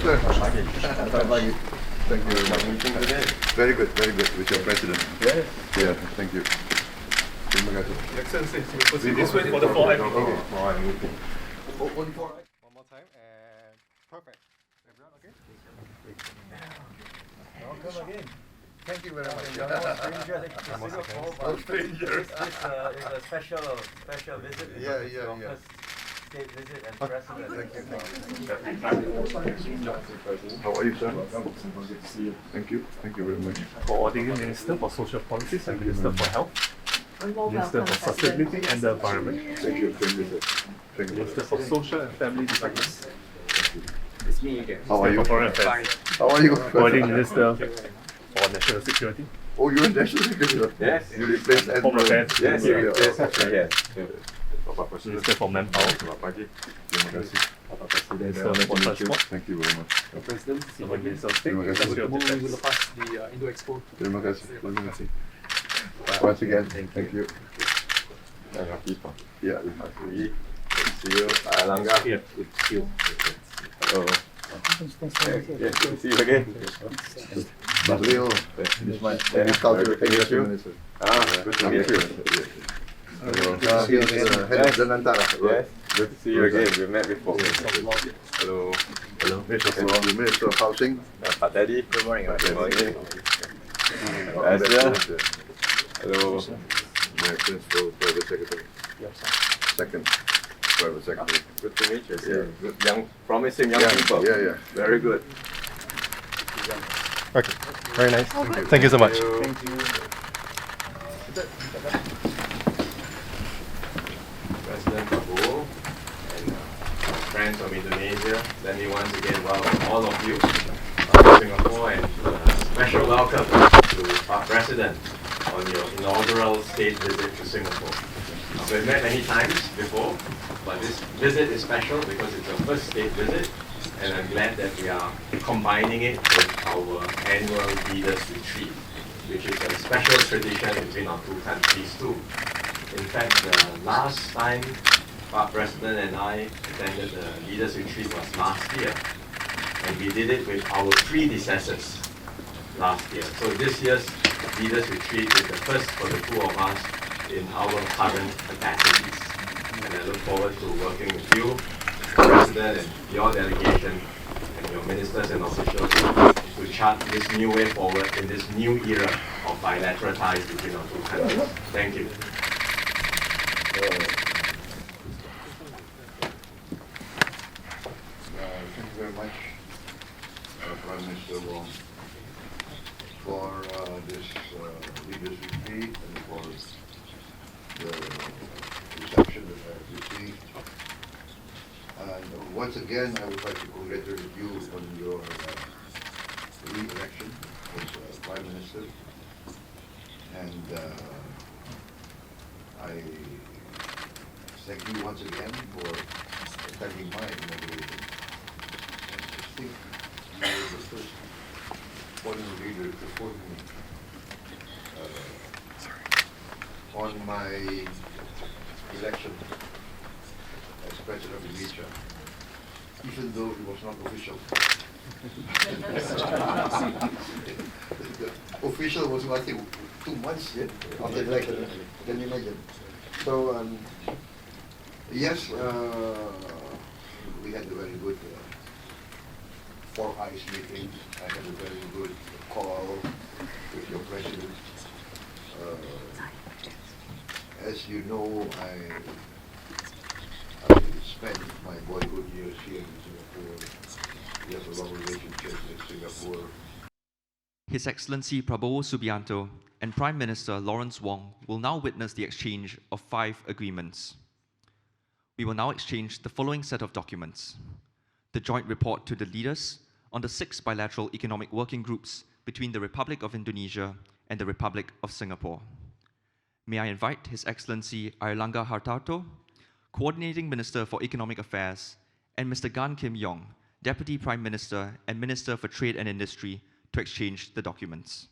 morning, sir. Thank you very much. Very good with your president. Yeah. Yeah, thank you. Terima kasih. Excellency, this way for the 4i meeting. Okay. 4i meeting. Only 4i. One more time and perfect. Everyone okay? Welcome again. Thank you very much. No strangers. This is a special visit. Yeah. First state visit and president. Thank you. How are you, sir? Good to see you. Thank you very much. Coordinating Minister for Social Policies and Minister for Health, Minister for Sustainability and the Environment, Thank you, sir. Thank you. Minister for Social and Family Development, It's me again. How are you? Minister for Foreign Affairs, How are you? Coordinating Minister for National Security, Oh, you're in national security. Yes. You replaced Home Affairs, Yes, yes. Bapak Presiden. Minister for Manpower, Selamat pagi. Terima kasih. Minister for Transport, Thank you very much. President, sebagai Minister of State, Terima kasih. Ministry of minggu Defense. lepas di Indo Expo. Terima kasih. Once again, thank you. Yeah, See you, Pak Langga. Here. Hello. Yes, see you again. Bahlil, this is my agriculture minister. Good to meet you. He is head of Danantara. Yes, good to see you again. We met before. Hello. The Minister of Housing. Pak Teddy. Good morning. Good morning. Asya. Hello. My principal private secretary. Second private secretary. Good to meet you. Yeah. Good promising young people. Yeah. Very good. Okay, very nice. Thank you so much. President Prabowo and our friends from Indonesia, let me once again welcome all of you to Singapore and special welcome to our President on your inaugural state visit to Singapore. We've met many times before, but this visit is special because it's our first state visit, and I'm glad that we are combining it with our annual leaders retreat, which is a special tradition between our two countries too. In fact, the last time our President and I attended the leaders retreat was last year, and we did it with our predecessors last year. So this year's leaders retreat is the first for the two of us in our current capacities, and I look forward to working with you, President, and your delegation and your ministers and officials to chart this new way forward in this new era of bilateral ties between our two countries. Thank you. Thank you very much, Prime Minister Wong, for this leaders retreat and for the reception that I have received. And once again, I would like to congratulate you on your re-election as Prime Minister. And I thank you once again for attending my inauguration. I think you were the first foreign leader to support me on my election as President of Indonesia, even though it was not official. The official was, I think, 2 months after the election. Can you imagine? So, yes, we had a very good Four Eyes meeting. I had a very good call with your president. As you know, I spent my boyhood years here in Singapore. We have a long relationship with Singapore. His Excellency Prabowo Subianto and Prime Minister Lawrence Wong will now witness the exchange of 5 agreements. We will now exchange the following set of documents: the joint report to the leaders on the 6 bilateral economic working groups between the Republic of Indonesia and the Republic of Singapore. May I invite His Excellency Airlangga Hartarto, Coordinating Minister for Economic Affairs, and Mr. Gan Kim Yong, Deputy Prime Minister and Minister for Trade and Industry, to exchange the documents.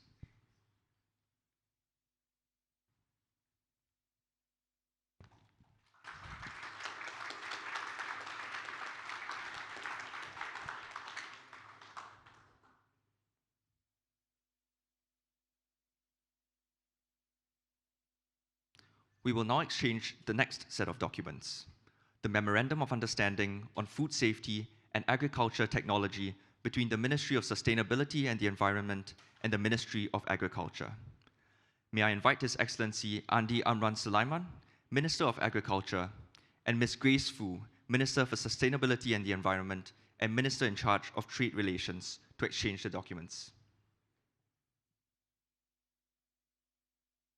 We will now exchange the next set of documents, the Memorandum of Understanding on Food Safety and Agriculture Technology between the Ministry of Sustainability and the Environment and the Ministry of Agriculture. May I invite His Excellency Andi Amran Sulaiman, Minister of Agriculture, and Ms. Grace Fu, Minister for Sustainability and the Environment and Minister in charge of Trade Relations, to exchange the documents.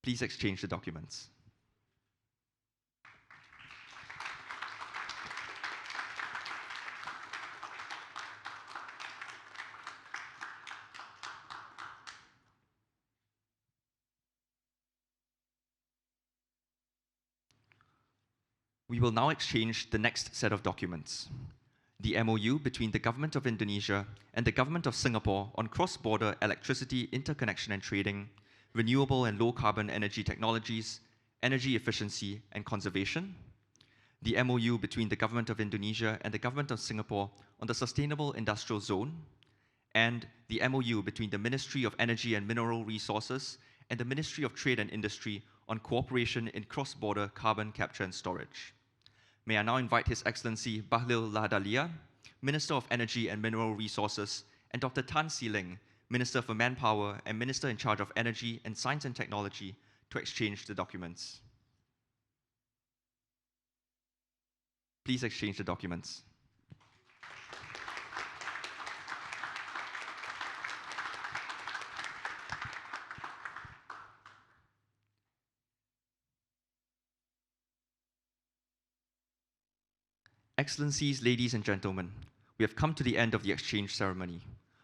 Please exchange the documents. We will now exchange the next set of documents, the MOU between the Government of Indonesia and the Government of Singapore on cross-border electricity interconnection and trading, renewable and low-carbon energy technologies, energy efficiency and conservation, the MOU between the Government of Indonesia and the Government of Singapore on the Sustainable Industrial Zone, and the MOU between the Ministry of Energy and Mineral Resources and the Ministry of Trade and Industry on cooperation in cross-border carbon capture and storage. May I now invite His Excellency Bahlil Lahadalia, Minister of Energy and Mineral Resources, and Dr. Tan See Ling, Minister for Manpower and Minister in charge of Energy and Science and Technology, to exchange the documents. Please exchange the documents. Excellencies, ladies and gentlemen, we have come to the end of the exchange ceremony.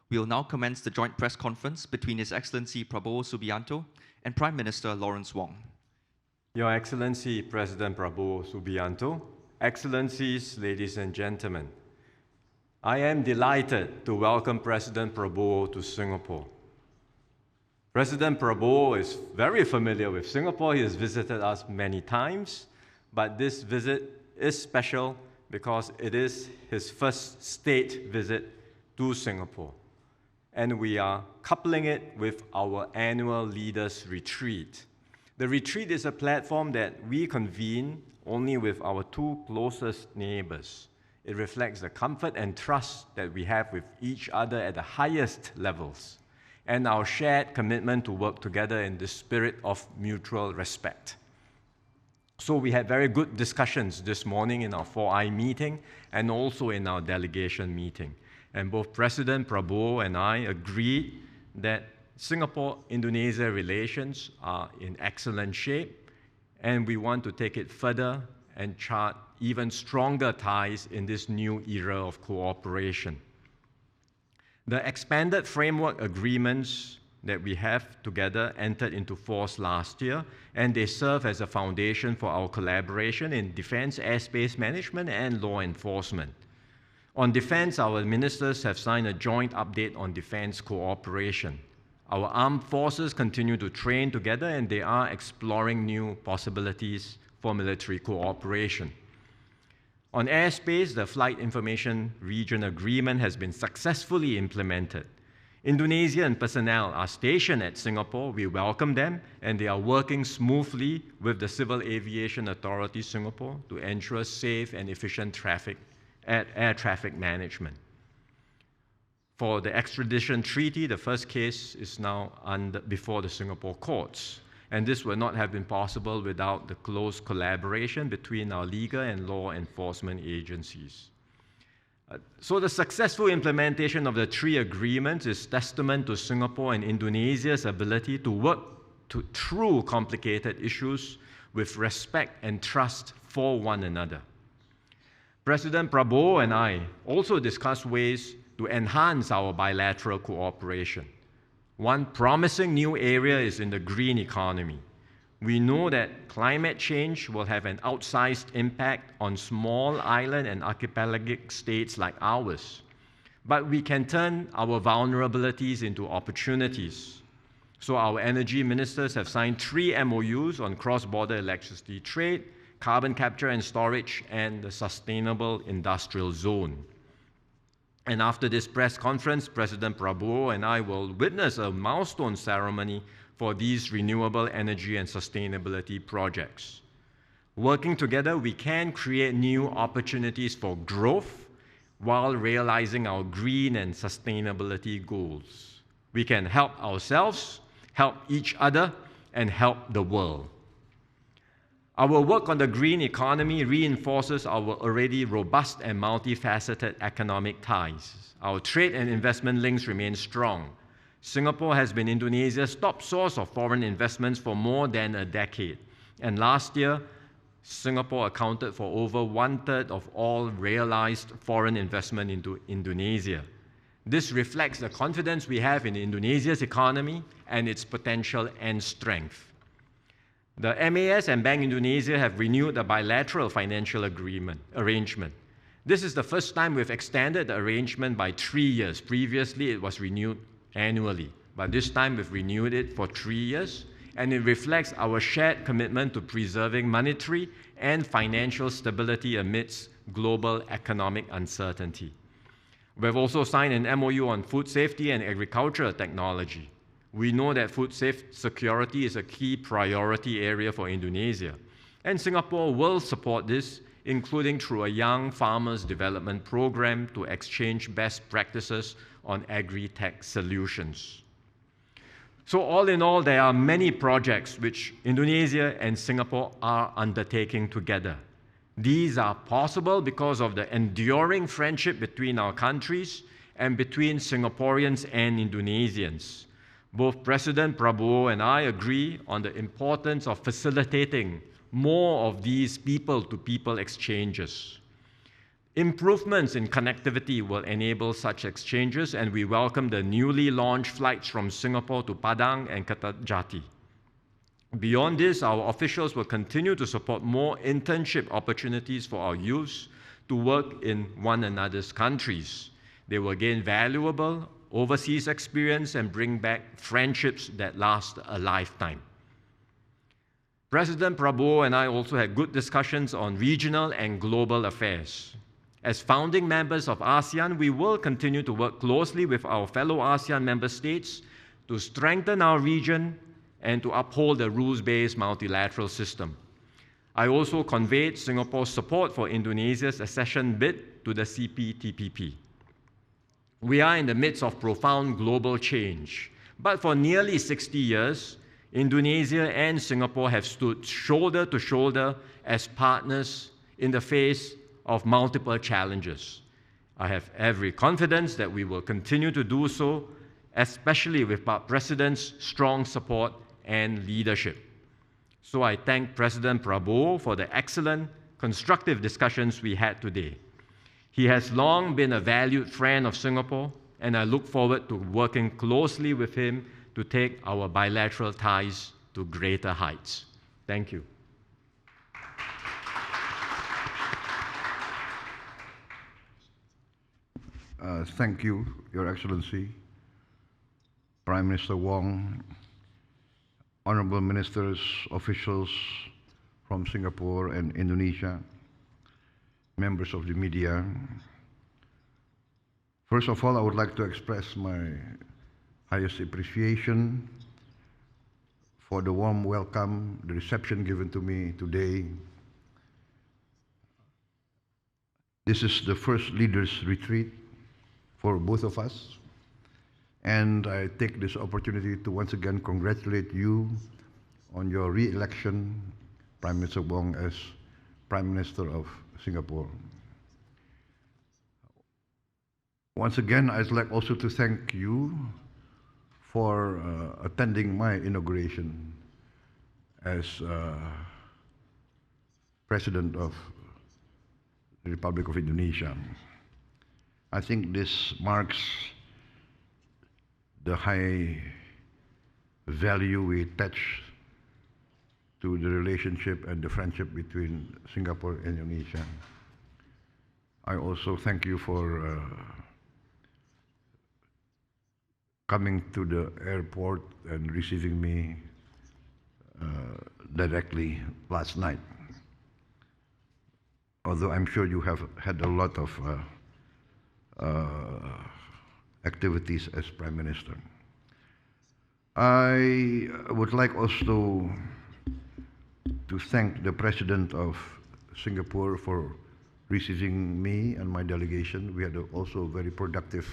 We will now commence the joint press conference between His Excellency Prabowo Subianto and Prime Minister Lawrence Wong. Your Excellency President Prabowo Subianto, Excellencies, ladies and gentlemen, I am delighted to welcome President Prabowo to Singapore. President Prabowo is very familiar with Singapore. He has visited us many times, but this visit is special because it is his first state visit to Singapore. And we are coupling it with our annual Leaders Retreat. The retreat is a platform that we convene only with our two closest neighbors. It reflects the comfort and trust that we have with each other at the highest levels, and our shared commitment to work together in the spirit of mutual respect. So we had very good discussions this morning in our 4i meeting and also in our delegation meeting. And both President Prabowo and I agreed that Singapore-Indonesia relations are in excellent shape, and we want to take it further and chart even stronger ties in this new era of cooperation. The expanded framework agreements that we have together entered into force last year, and they serve as a foundation for our collaboration in defense airspace management and law enforcement. On defense, our ministers have signed a joint update on defense cooperation. Our armed forces continue to train together, and they are exploring new possibilities for military cooperation. On airspace, the Flight Information Region Agreement has been successfully implemented. Indonesian personnel are stationed at Singapore. We welcome them, and they are working smoothly with the Civil Aviation Authority Singapore to ensure safe and efficient air traffic management. For the extradition treaty, the first case is now before the Singapore courts, and this would not have been possible without the close collaboration between our legal and law enforcement agencies. So the successful implementation of the three agreements is testament to Singapore and Indonesia's ability to work through complicated issues with respect and trust for one another. President Prabowo and I also discussed ways to enhance our bilateral cooperation. One promising new area is in the green economy. We know that climate change will have an outsized impact on small island and archipelagic states like ours. But we can turn our vulnerabilities into opportunities. So our energy ministers have signed 3 MOUs on cross-border electricity trade, carbon capture and storage, and the Sustainable Industrial Zone. And after this press conference, President Prabowo and I will witness a milestone ceremony for these renewable energy and sustainability projects. Working together, we can create new opportunities for growth while realizing our green and sustainability goals. We can help ourselves, help each other, and help the world. Our work on the green economy reinforces our already robust and multifaceted economic ties. Our trade and investment links remain strong. Singapore has been Indonesia's top source of foreign investments for more than a decade. And last year, Singapore accounted for over 1/3 of all realized foreign investment into Indonesia. This reflects the confidence we have in Indonesia's economy and its potential and strength. The MAS and Bank Indonesia have renewed a bilateral financial arrangement. This is the first time we've extended the arrangement by 3 years. Previously, it was renewed annually, but this time we've renewed it for 3 years, and it reflects our shared commitment to preserving monetary and financial stability amidst global economic uncertainty. We've also signed an MOU on food safety and agricultural technology. We know that food security is a key priority area for Indonesia, and Singapore will support this, including through a young farmers development program to exchange best practices on agri-tech solutions. So all in all, there are many projects which Indonesia and Singapore are undertaking together. These are possible because of the enduring friendship between our countries and between Singaporeans and Indonesians. Both President Prabowo and I agree on the importance of facilitating more of these people-to-people exchanges. Improvements in connectivity will enable such exchanges, and we welcome the newly launched flights from Singapore to Padang and Kertajati. Beyond this, our officials will continue to support more internship opportunities for our youths to work in one another's countries. They will gain valuable overseas experience and bring back friendships that last a lifetime. President Prabowo and I also had good discussions on regional and global affairs. As founding members of ASEAN, we will continue to work closely with our fellow ASEAN member states to strengthen our region and to uphold the rules-based multilateral system. I also conveyed Singapore's support for Indonesia's accession bid to the CPTPP. We are in the midst of profound global change, but for nearly 60 years, Indonesia and Singapore have stood shoulder to shoulder as partners in the face of multiple challenges. I have every confidence that we will continue to do so, especially with our President's strong support and leadership. So I thank President Prabowo for the excellent, constructive discussions we had today. He has long been a valued friend of Singapore, and I look forward to working closely with him to take our bilateral ties to greater heights. Thank you. Thank you, Your Excellency, Prime Minister Wong, honorable ministers, officials from Singapore and Indonesia, members of the media. First of all, I would like to express my highest appreciation for the warm welcome, the reception given to me today. This is the first leaders' retreat for both of us, and I take this opportunity to once again congratulate you on your re-election, Prime Minister Wong, as Prime Minister of Singapore. Once again, I'd like also to thank you for attending my inauguration as President of the Republic of Indonesia. I think this marks the high value we attach to the relationship and the friendship between Singapore and Indonesia. I also thank you for coming to the airport and receiving me directly last night. Although I'm sure you have had a lot of activities as Prime Minister. I would like also to thank the President of Singapore for receiving me and my delegation. We had also a very productive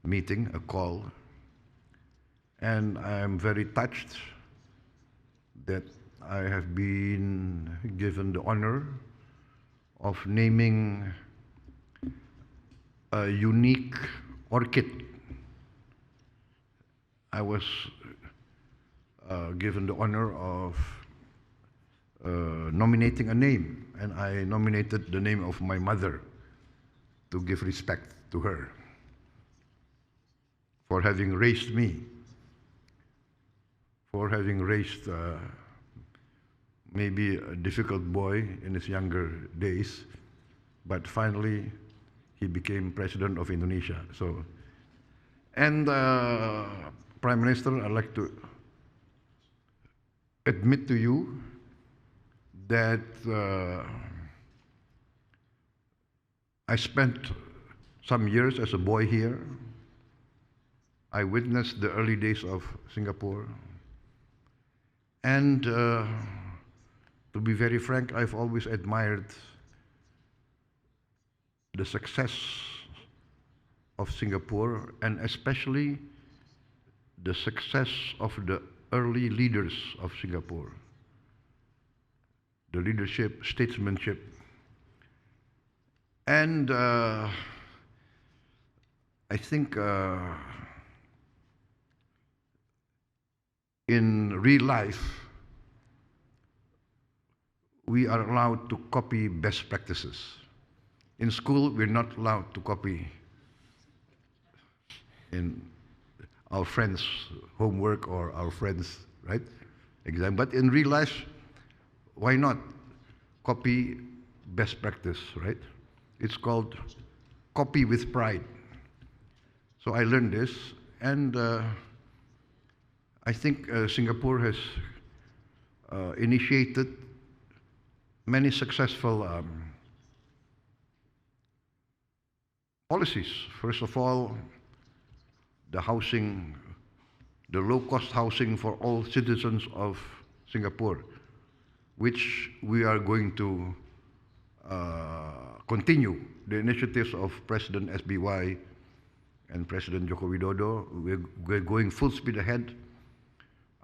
meeting, a call. And I am very touched that I have been given the honor of naming a unique orchid. I was given the honor of nominating a name, and I nominated the name of my mother to give respect to her for having raised me, for having raised maybe a difficult boy in his younger days, but finally he became President of Indonesia. So, and Prime Minister, I'd like to admit to you that I spent some years as a boy here. I witnessed the early days of Singapore. And to be very frank, I've always admired the success of Singapore, and especially the success of the early leaders of Singapore. The leadership, statesmanship. And I think in real life, we are allowed to copy best practices. In school, we're not allowed to copy in our friends' homework or our friends', right, exam. But in real life, why not copy best practice, right? It's called copy with pride. So I learned this, and I think Singapore has initiated many successful policies. First of all, the housing, the low-cost housing for all citizens of Singapore, which we are going to continue. The initiatives of President SBY and President Joko Widodo, we're going full speed ahead.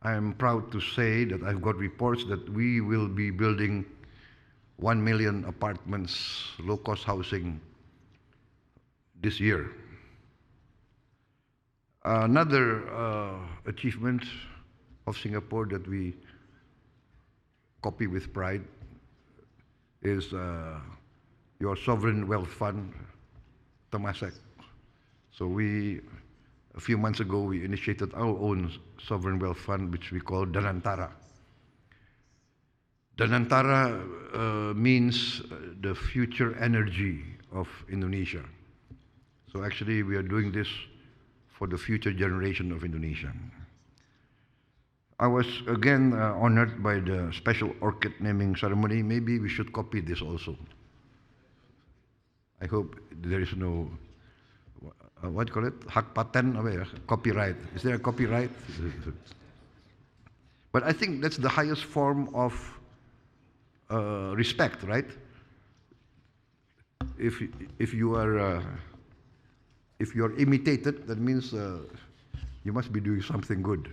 I am proud to say that I've got reports that we will be building 1 million apartments, low-cost housing, this year. Another achievement of Singapore that we copy with pride is your sovereign wealth fund, Temasek. So a few months ago, we initiated our own sovereign wealth fund, which we call Danantara. Danantara means the future energy of Indonesia. So actually, we are doing this for the future generation of Indonesia. I was again honored by the special orchid naming ceremony. Maybe we should copy this also. I hope there is no, what do you call it? Hak paten, copyright. Is there a copyright? But I think that's the highest form of respect, right? If you are imitated, that means you must be doing something good.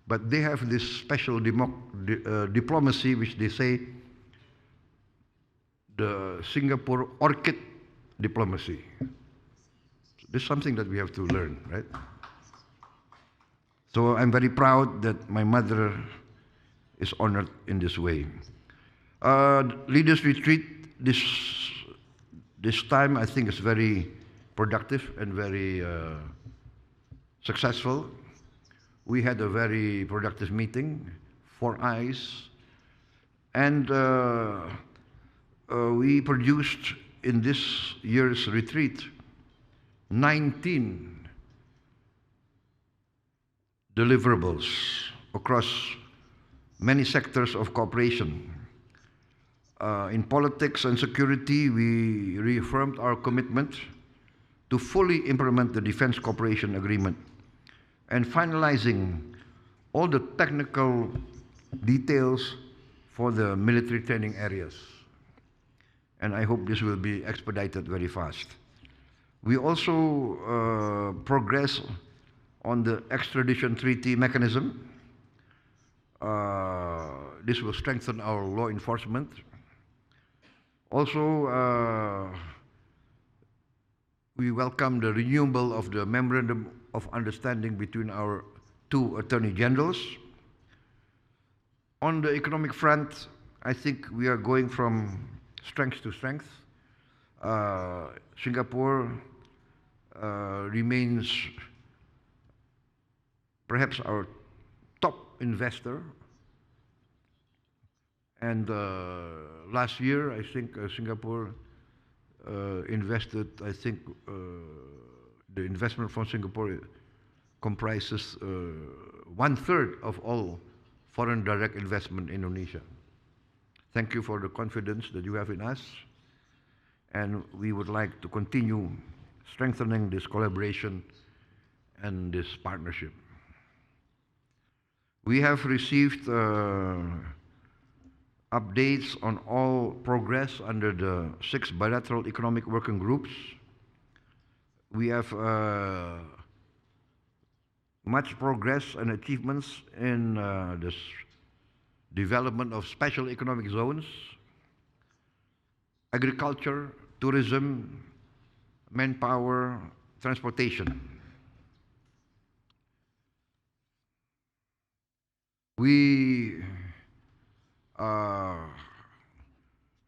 But they have this special diplomacy, which they say the Singapore orchid diplomacy. This is something that we have to learn, right? So I'm very proud that my mother is honored in this way. Leaders retreat this time, I think, is very productive and very successful. We had a very productive meeting, 4 eyes, and we produced in this year's retreat 19 deliverables across many sectors of cooperation. In politics and security, we reaffirmed our commitment to fully implement the Defense Cooperation Agreement and finalizing all the technical details for the military training areas. And I hope this will be expedited very fast. We also progress on the extradition treaty mechanism. This will strengthen our law enforcement. Also, we welcome the renewal of the memorandum of understanding between our two attorney generals. On the economic front, I think we are going from strength to strength. Singapore remains perhaps our top investor. And last year, I think Singapore invested, I think the investment from Singapore comprises 1/3 of all foreign direct investment in Indonesia. Thank you for the confidence that you have in us, and we would like to continue strengthening this collaboration and this partnership. We have received updates on all progress under the 6 bilateral economic working groups. We have much progress and achievements in this development of special economic zones, agriculture, tourism, manpower, transportation. We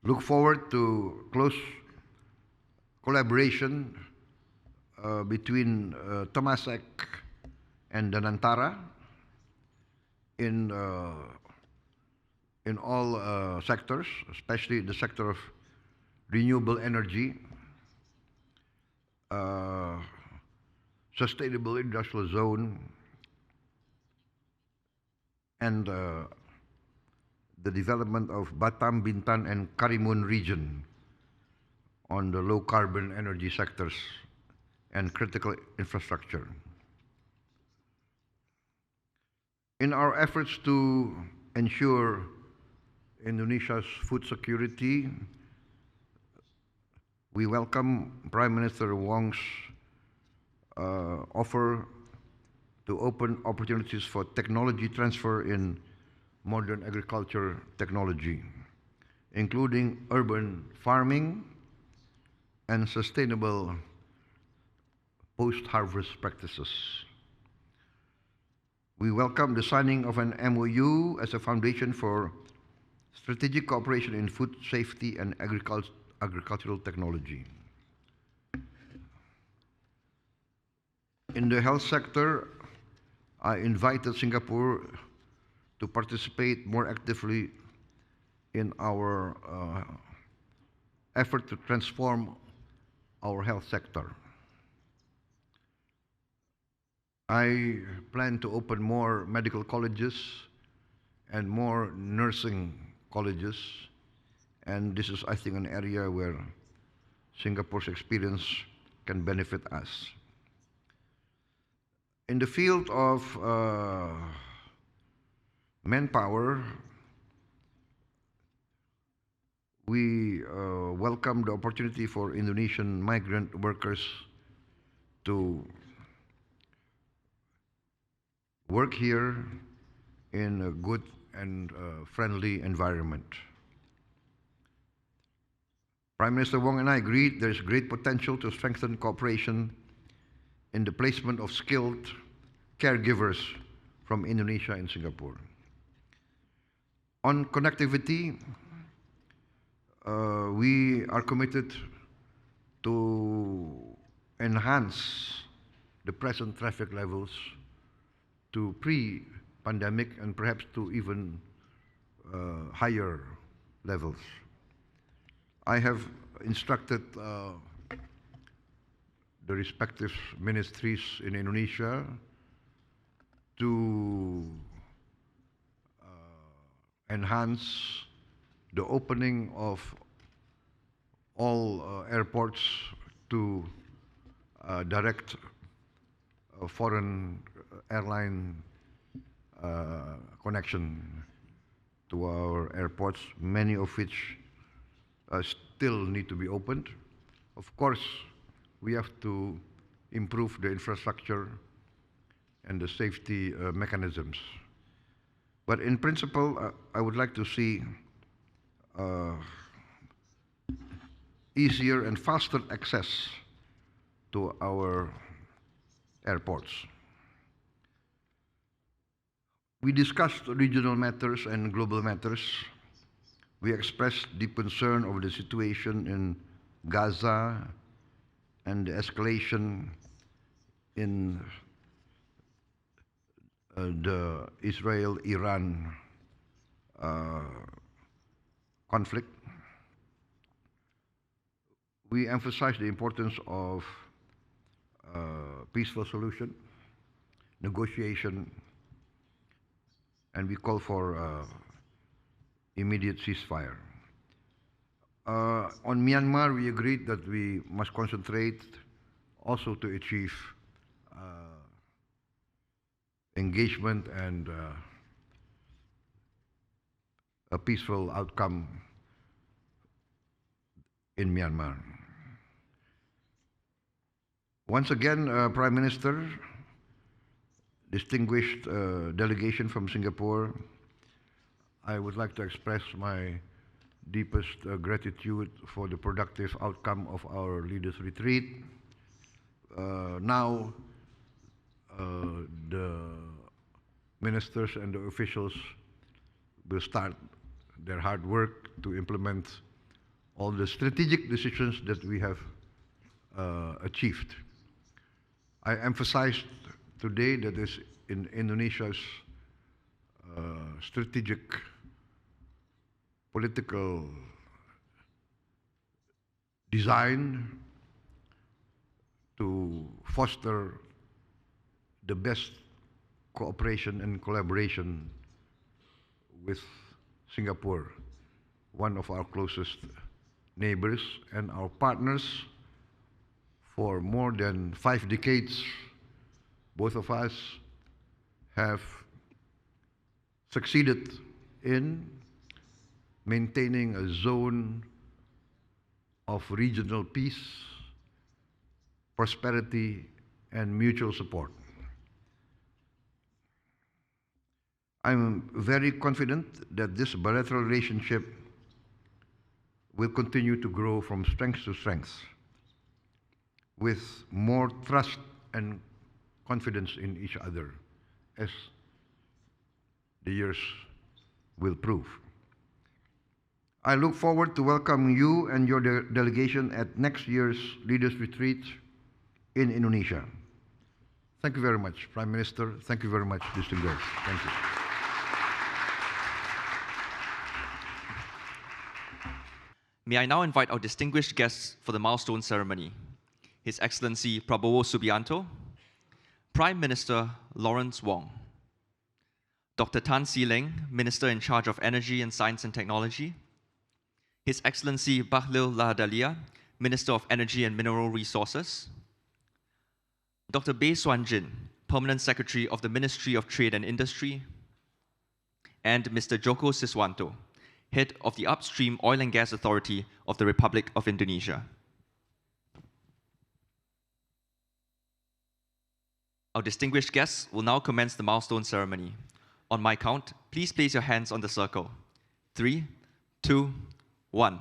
look forward to close collaboration between Temasek and Danantara in all sectors, especially the sector of renewable energy, sustainable industrial zone, and the development of Batam, Bintan, and Karimun region on the low carbon energy sectors and critical infrastructure. In our efforts to ensure Indonesia's food security, we welcome Prime Minister Wong's offer to open opportunities for technology transfer in modern agriculture technology, including urban farming and sustainable post-harvest practices. We welcome the signing of an MOU as a foundation for strategic cooperation in food safety and agricultural technology. In the health sector, I invited Singapore to participate more actively in our effort to transform our health sector. I plan to open more medical colleges and more nursing colleges, and this is, I think, an area where Singapore's experience can benefit us. In the field of manpower, we welcome the opportunity for Indonesian migrant workers to work here in a good and friendly environment. Prime Minister Wong and I agreed there is great potential to strengthen cooperation in the placement of skilled caregivers from Indonesia and Singapore. On connectivity, we are committed to enhance the present traffic levels to pre-pandemic and perhaps to even higher levels. I have instructed the respective ministries in Indonesia to enhance the opening of all airports to direct foreign airline connection to our airports, many of which still need to be opened. Of course, we have to improve the infrastructure and the safety mechanisms. But in principle, I would like to see easier and faster access to our airports. We discussed regional matters and global matters. We expressed deep concern over the situation in Gaza and the escalation in the Israel-Iran conflict. We emphasized the importance of peaceful solution, negotiation, and we call for immediate ceasefire. On Myanmar, we agreed that we must concentrate also to achieve engagement and a peaceful outcome in Myanmar. Once again, Prime Minister, distinguished delegation from Singapore, I would like to express my deepest gratitude for the productive outcome of our leaders' retreat. Now, the ministers and the officials will start their hard work to implement all the strategic decisions that we have achieved. I emphasized today that is in Indonesia's strategic political design to foster the best cooperation and collaboration with Singapore, one of our closest neighbors and our partners for more than 5 decades. Both of us have succeeded in maintaining a zone of regional peace, prosperity, and mutual support. I'm very confident that this bilateral relationship will continue to grow from strength to strength, with more trust and confidence in each other, as the years will prove. I look forward to welcoming you and your delegation at next year's Leaders' Retreat in Indonesia. Thank you very much, Prime Minister. Thank you very much, distinguished. Thank you. May I now invite our distinguished guests for the milestone ceremony. His Excellency Prabowo Subianto, Prime Minister Lawrence Wong, Dr. Tan See Leng, Minister in charge of Energy and Science and Technology, His Excellency Bahlil Lahadalia, Minister of Energy and Mineral Resources, Dr. Bae Suan Jin, Permanent Secretary of the Ministry of Trade and Industry, and Mr. Joko Siswanto, Head of the Upstream Oil and Gas Authority of the Republic of Indonesia. Our distinguished guests will now commence the milestone ceremony. On my count, please place your hands on the circle. 3, 2, 1.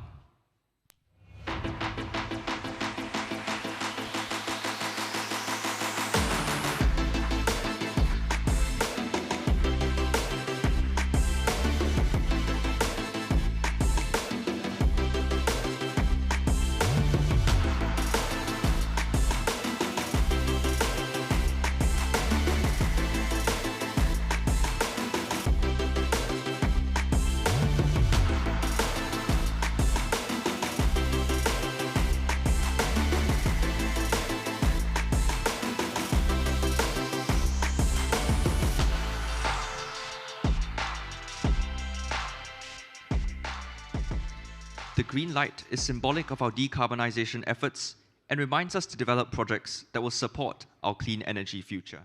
The green light is symbolic of our decarbonization efforts and reminds us to develop projects that will support our clean energy future.